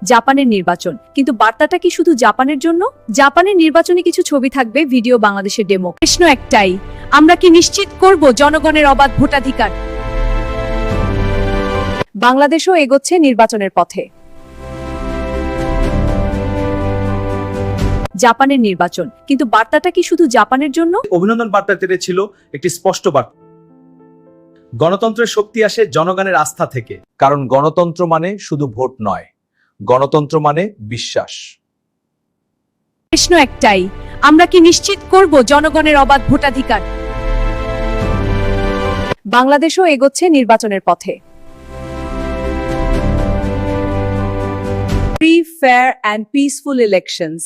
জাপানের নির্বাচন, কিন্তু বার্তাটা কি শুধু জাপানের জন্য? জাপানের নির্বাচনে কিছু ছবি থাকবে, ভিডিও বাংলাদেশের ডেমো। প্রশ্ন একটাই, আমরা কি নিশ্চিত করব জনগণের অবাধ ভোটাধিকার? বাংলাদেশও এগোচ্ছে নির্বাচনের পথে। জাপানের নির্বাচন, কিন্তু বার্তাটা কি শুধু জাপানের জন্য? অভিনন্দন বার্তাতে ছিল একটি স্পষ্ট বার্তা। গণতন্ত্রের শক্তি আসে জনগণের আস্থা থেকে, কারণ গণতন্ত্র মানে শুধু ভোট নয়, গণতন্ত্র মানে বিশ্বাস। প্রশ্ন একটাই, আমরা কি নিশ্চিত করব জনগণের অবাধ ভোটাধিকার? বাংলাদেশও এগোচ্ছে নির্বাচনের পথে। Free, fair and peaceful elections,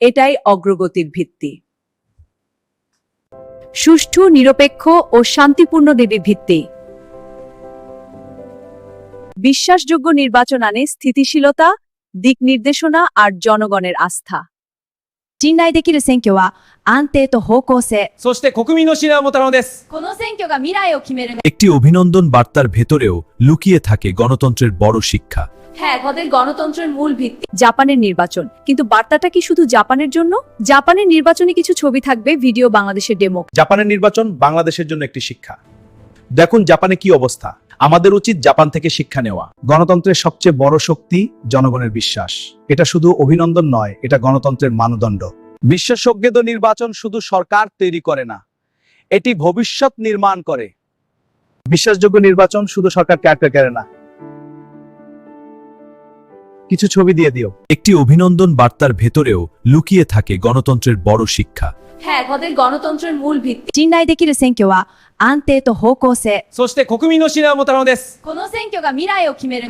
এটাই অগ্রগতির ভিত্তি। সুষ্ঠু, নিরপেক্ষ ও শান্তিপূর্ণ দেবীর ভিত্তি। বিশ্বাসযোগ্য নির্বাচন আনে স্থিতিশীলতা, দিক নির্দেশনা আর জনগণের আস্থা। 信頼できる選挙は安定と方向性。そして国民の信頼を持たのです。この選挙が未来を決める。 একটি অভিনন্দন বার্তার ভেতরেও লুকিয়ে থাকে গণতন্ত্রের বড় শিক্ষা। হ্যাঁ, আমাদের গণতন্ত্রের মূল ভিত্তি। জাপানের নির্বাচন, কিন্তু বার্তাটা কি শুধু জাপানের জন্য? জাপানের নির্বাচনে কিছু ছবি থাকবে, ভিডিও বাংলাদেশের ডেমো। জাপানের নির্বাচন বাংলাদেশের জন্য একটি শিক্ষা। দেখুন জাপানে কি অবস্থা। আমাদের উচিত জাপান থেকে শিক্ষা নেওয়া। গণতন্ত্রের সবচেয়ে বড় শক্তি জনগণের বিশ্বাস। এটা শুধু অভিনন্দন নয়, এটা গণতন্ত্রের মানদণ্ড। বিশ্বাসযোগ্য নির্বাচন শুধু সরকার তৈরি করে না, এটি ভবিষ্যৎ নির্মাণ করে। বিশ্বাসযোগ্য নির্বাচন শুধু সরকার ক্যারেক্টার করে না। কিছু ছবি দিয়ে দিও। একটি অভিনন্দন বার্তার ভেতরেও লুকিয়ে থাকে গণতন্ত্রের বড় শিক্ষা। হ্যাঁ, আমাদের গণতন্ত্রের মূল ভিত্তি।信頼できる選挙は安定と方向性。そして国民の信頼を持たのです。この選挙が未来を決める。